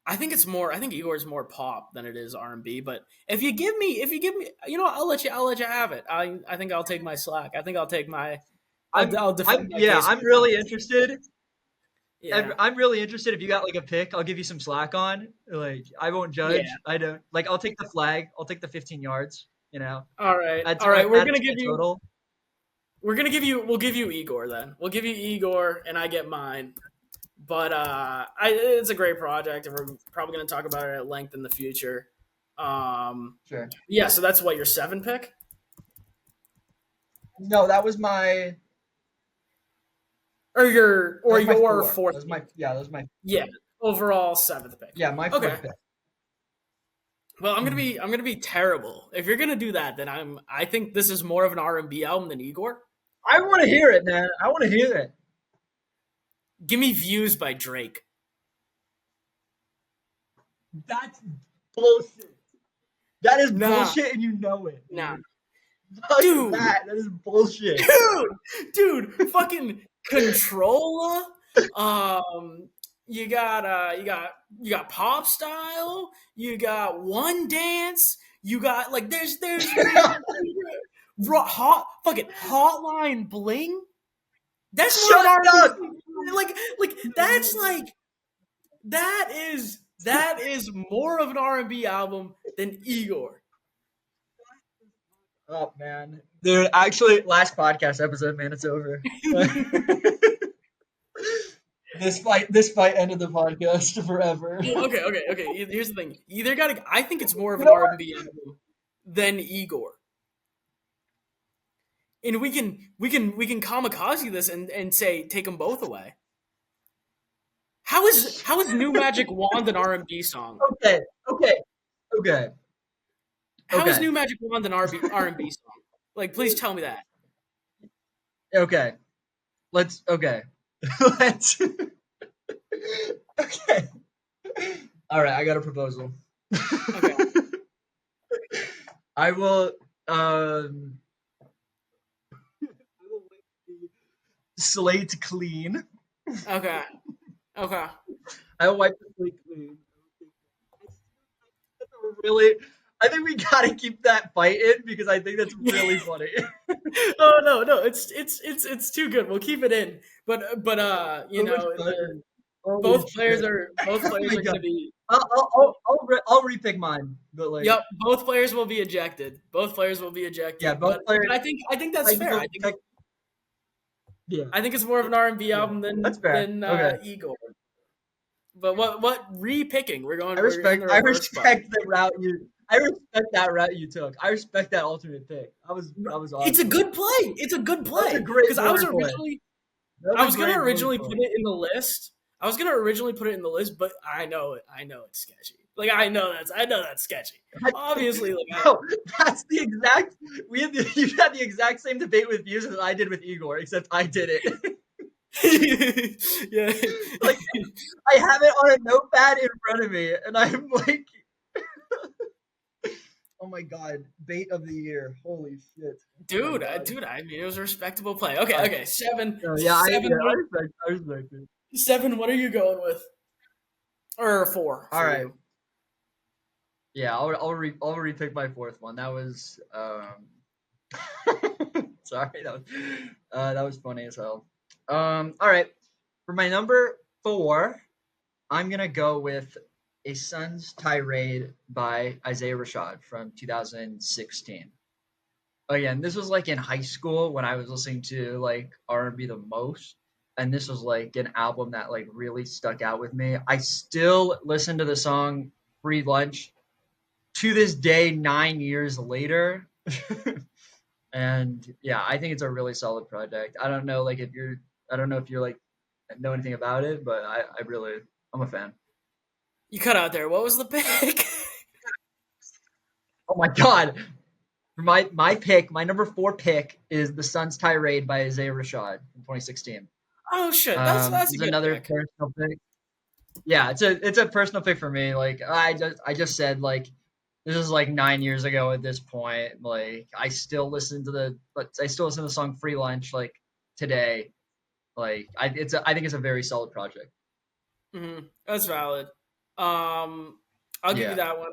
I think it's more. I think Igor's more pop than it is R&B. But if you give me, I'll let you have it. I think I'll take my slack. I think I'll take my, I'll defend my Yeah, case a I'm few really times. interested. Yeah, I'm really interested if you got like a pick, I'll give you some slack on. Like I won't yeah. judge. I don't like I'll take the flag. I'll take the 15 yards, All right. add to my total. We're gonna give you. We'll give you Igor then. We'll give you Igor, and I get mine. But it's a great project, and we're probably gonna talk about it at length in the future. Sure. Yeah. So that's what your seven pick, No, that was my that or was my your four. fourth pick. That was my Yeah, overall seventh pick. yeah, my Okay. fourth pick. Well, Hmm. I'm gonna be terrible. If you're gonna do that, then I think this is more of an R&B album than Igor. I want to hear it, man. I want to hear it. Give me Views by Drake. That's bullshit. That is Nah, bullshit, and you know it, nah, dude. Fuck dude, that. That is bullshit. fucking Controlla. You got you got Pop Style. You got One Dance. You got like fucking Hotline Bling. That's more of an Shut R&B. up. Like that is more of an R&B album than Igor. Oh man, dude. Actually, last podcast episode, man, it's over. This fight ended the podcast forever. Okay. Here's the thing. You either got to. I think it's more of You an know what? R&B album. than Igor. And we can kamikaze this and say take them both away. How is New Magic Wand an R&B song? Okay. How is New Magic Wand an R&B song? Like, please tell me that. Okay. Let's. Okay. Let's. Okay. All right. I got a proposal. Okay. I will. Slate clean. Okay. I will wipe the slate clean. Really, I think we gotta keep that fight in because I think that's really funny. Oh no, it's too good. We'll keep it in. But you know, both players are going to be. I'll repick mine, but like. Yep, both players will be ejected. Yeah, both players. But I think that's fair. Yeah. I think it's more of an R&B album than Igor. But what re-picking? We're going. I respect the route you. I respect that route you took. I respect that alternate pick. That was awesome. It's a good play. Because I was gonna originally put it in the list. But I know it's sketchy. Like I know that's sketchy. Obviously, like no, that's the exact. You had the exact same debate with views as I did with Igor, except I did it. Yeah, like I have it on a notepad in front of me, and I'm like, oh my god, bait of the year! Holy shit, dude! I mean, it was a respectable play. Okay, 7. Yeah, 7, I respect it. 7. What are you going with? Or 4? All right. You. Yeah, I'll repick my fourth one. That was sorry, that was funny as hell. All right, for my number 4, I'm gonna go with A Sun's Tirade by Isaiah Rashad from 2016. Again, this was like in high school when I was listening to like R&B the most, and this was like an album that like really stuck out with me. I still listen to the song Free Lunch to this day, 9 years later. And yeah, I think it's a really solid project. I don't know if you're like know anything about it, but I'm a fan. You cut out there. What was the pick? Oh my god. For my pick, my number 4 pick is The Sun's Tirade by Isaiah Rashad from 2016. Oh shit, that's a good another pick. Personal pick. Yeah, it's a personal pick for me. Like I just said, like this is like 9 years ago at this point. Like I still listen to the song Free Lunch like today. Like I think it's a very solid project. Mm-hmm. That's valid. I'll give you that one.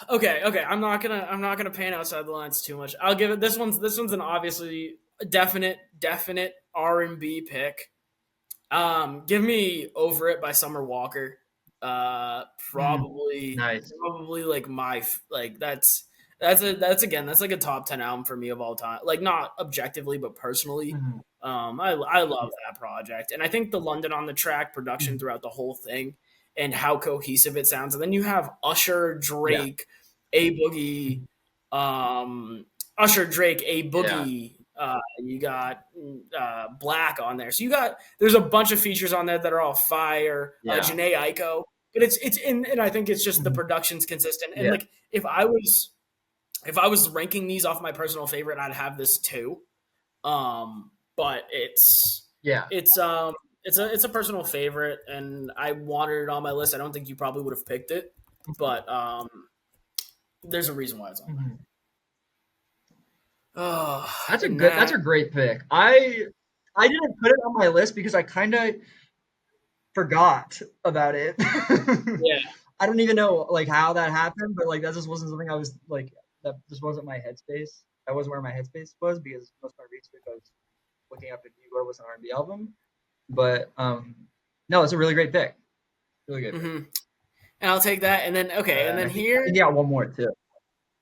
Okay. I'm not gonna paint outside the lines too much. I'll give it this one's an obviously definite R&B pick. Give me Over It by Summer Walker. Probably like that's like a top 10 album for me of all time. Like not objectively, but personally. I love that project, and I think the London on the Track production throughout the whole thing and how cohesive it sounds. And then you have Usher, Drake, A Boogie, you got Black on there. So there's a bunch of features on there that are all fire. Janae Aiko, but it's and I think it's just the production's consistent. And like if I was ranking these off my personal favorite, I'd have this too. But it's a personal favorite, and I wanted it on my list. I don't think you probably would have picked it, but there's a reason why it's on there. Oh, that's a great pick. I didn't put it on my list because I kind of forgot about it. Yeah. I don't even know like how that happened, but like that just wasn't something I was like that just wasn't my headspace. That wasn't where my headspace was because most of my research I was looking up if Igor was an R&B album. But no, it's a really great pick. Really good. Mm-hmm. And I'll take that. And then and then here you got one more too.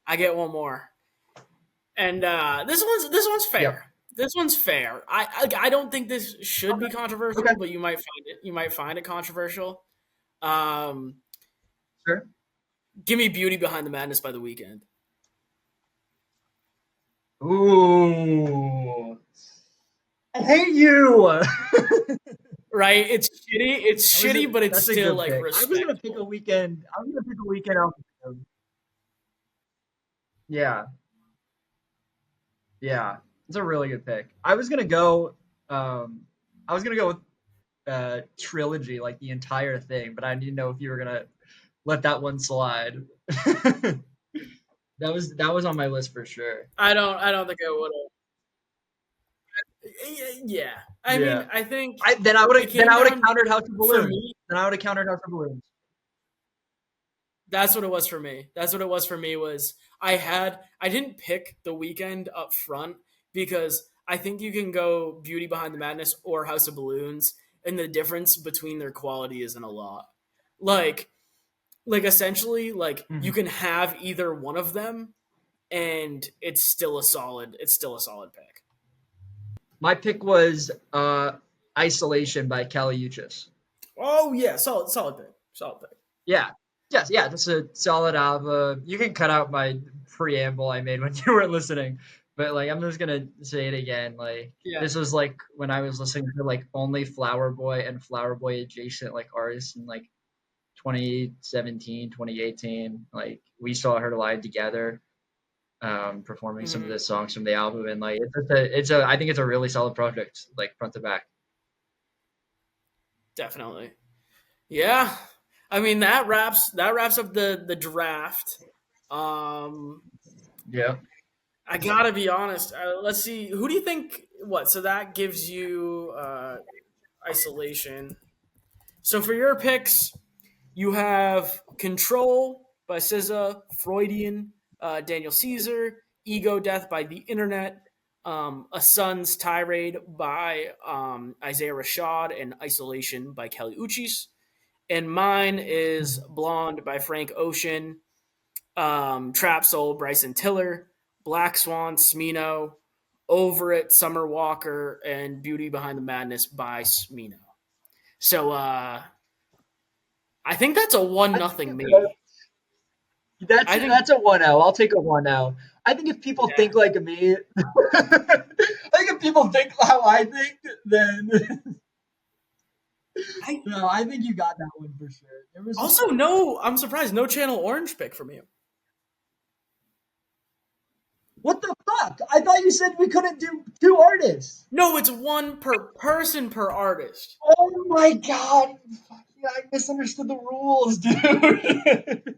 I get one more. And this one's fair. Yep. This one's fair. I don't think this should be controversial, but you might find it controversial. Sure. Give me Beauty Behind the Madness by The Weeknd. Ooh, I hate you. Right? It's shitty. It's shitty, but it's That's a still good like pick. I was gonna pick a respectable. weekend. I was gonna pick a weekend album. Yeah, yeah, it's a really good pick. Um, I was gonna go with trilogy, like the entire thing, but I didn't know if you were gonna let that one slide. That was on my list for sure. I don't think I would have. Yeah. I mean, Yeah. I think I then I would it have then came I would have down countered House of for Balloons. me. Then I would have countered House of Balloons. That's what it was for me. That's what it was for me was I didn't pick The Weeknd up front because I think you can go Beauty Behind the Madness or House of Balloons, and the difference between their quality isn't a lot. Like essentially, like you Mhm. can have either one of them, and it's still a solid pick. My pick was Isolation by Kali Uchis. Oh yeah, solid pick. Yeah. Yes, yeah, that's a solid album. You can cut out my preamble I made when you weren't listening, but like I'm just gonna say it again. Like Yeah. this was like when I was listening to like only Flower Boy and Flower Boy adjacent like artists in like 2017, 2018. Like we saw her live together, performing some of Hmm. the songs from the album, and like it's a I think it's a really solid project, like front to back. Definitely. Yeah. I mean that wraps up the draft. Um Yeah. I gotta be honest. Let's see. Who do you think? What? So that gives you isolation. So for your picks, you have Control by SZA, Freudian, Daniel Caesar, Ego Death by The Internet, A Son's Tirade by Isaiah Rashad, and Isolation by Kelly Uchis. And mine is Blonde by Frank Ocean, Trapsoul, Bryson Tiller, Black Swan, Smino, Over It, Summer Walker, and Beauty Behind the Madness by Smino. So I think that's a one I think nothing that- me. that's I think that's a 1-0. I'll take a 1-0. I think if people yeah. think like me, I think if people think how I think, then I no, I think you got that one for sure. There was also no. I'm surprised no Channel Orange pick from you. what the fuck? I thought you said we couldn't do two artists. No, it's one per person per artist. Oh my god, I misunderstood the rules, dude.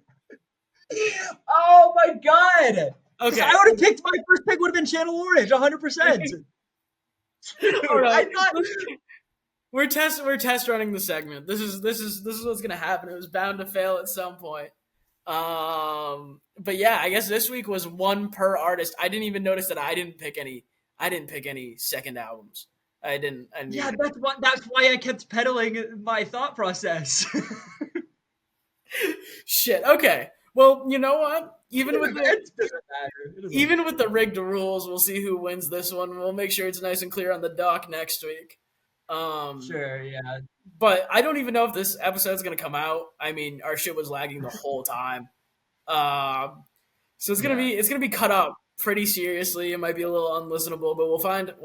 Oh my god. Because I Okay. would have picked my first pick would have been Channel Orange, 100%. All Dude, I right. thought We're test running the segment. This is what's gonna happen. It was bound to fail at some point. But yeah, I guess this week was one per artist. I didn't even notice that I didn't pick any. I didn't pick any second albums. I didn't yeah, even. that's why I kept peddling my thought process. Shit. Okay. Well, you know what? It doesn't matter. It doesn't Even with matter. the rigged rules, we'll see who wins this one. We'll make sure it's nice and clear on the dock next week. Um, Sure, yeah. but I don't even know if this episode's gonna come out. I mean, our shit was lagging the whole time. Um, so Yeah. it's gonna be cut up pretty seriously. It might be a little unlistenable, but we'll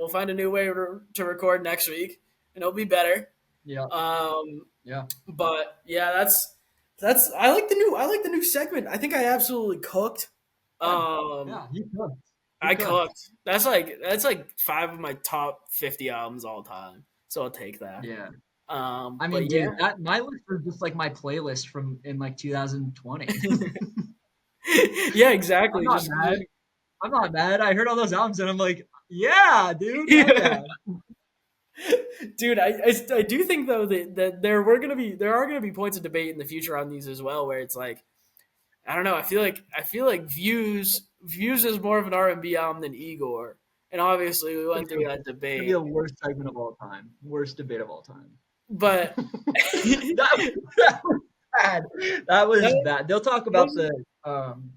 find a new way to record next week, and it'll be better. Yeah. Um, Yeah. but yeah, that's I like the new segment. I think I absolutely cooked. Good. Um, Yeah, you cooked. You I cooked. cooked. That's like five of my top 50 albums all time. So I'll take that. Yeah. I But mean, yeah, dude, that my list was just like my playlist from in like 2020. yeah, I'm exactly. not Just mad. I'm not mad. I heard all those albums and I'm like, yeah, dude, hell yeah. dude, I do think though that there are gonna be points of debate in the future on these as well, where it's like I don't know. I feel like views is more of an R&B album than Igor, and obviously we went through that It's gonna be debate. the worst segment of all time. Worst debate of all time. But That was bad. That was that, bad. Um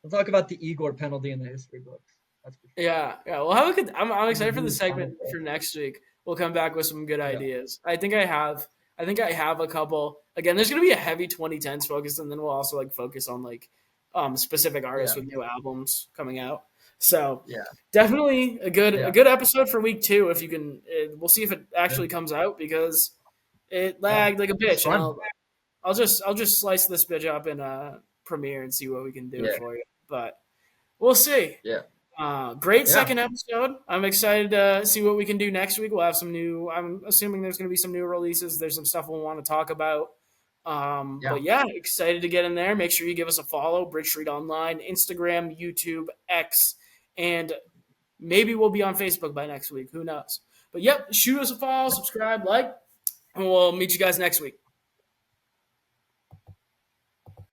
they'll talk about the Igor penalty in the history books. That's for sure. yeah, yeah. Well, I'm excited for the Huge segment comic book. for next week. We'll come back with some good Yeah. ideas. I think I have I think I have a couple. Again, there's going to be a heavy 2010s focus, and then we'll also like focus on like specific artists Yeah, with new albums coming out. So yeah, definitely a yeah, good episode for week 2 if you can. We'll see if it yeah, actually comes out because it yeah. lagged like a It's bitch, and fun. I'll just slice this bitch up in Premiere and see what we can do Yeah, for you. But we'll see. yeah, Great yeah, second episode. I'm excited to see what we can do next week. We'll have some new. I'm assuming there's going to be some new releases. There's some stuff we'll want to talk about. yeah, But yeah, excited to get in there. Make sure you give us a follow. Bridge Street Online, Instagram, YouTube, X, and maybe we'll be on Facebook by next week. Who knows? But yep, shoot us a follow, subscribe, like, and we'll meet you guys next week.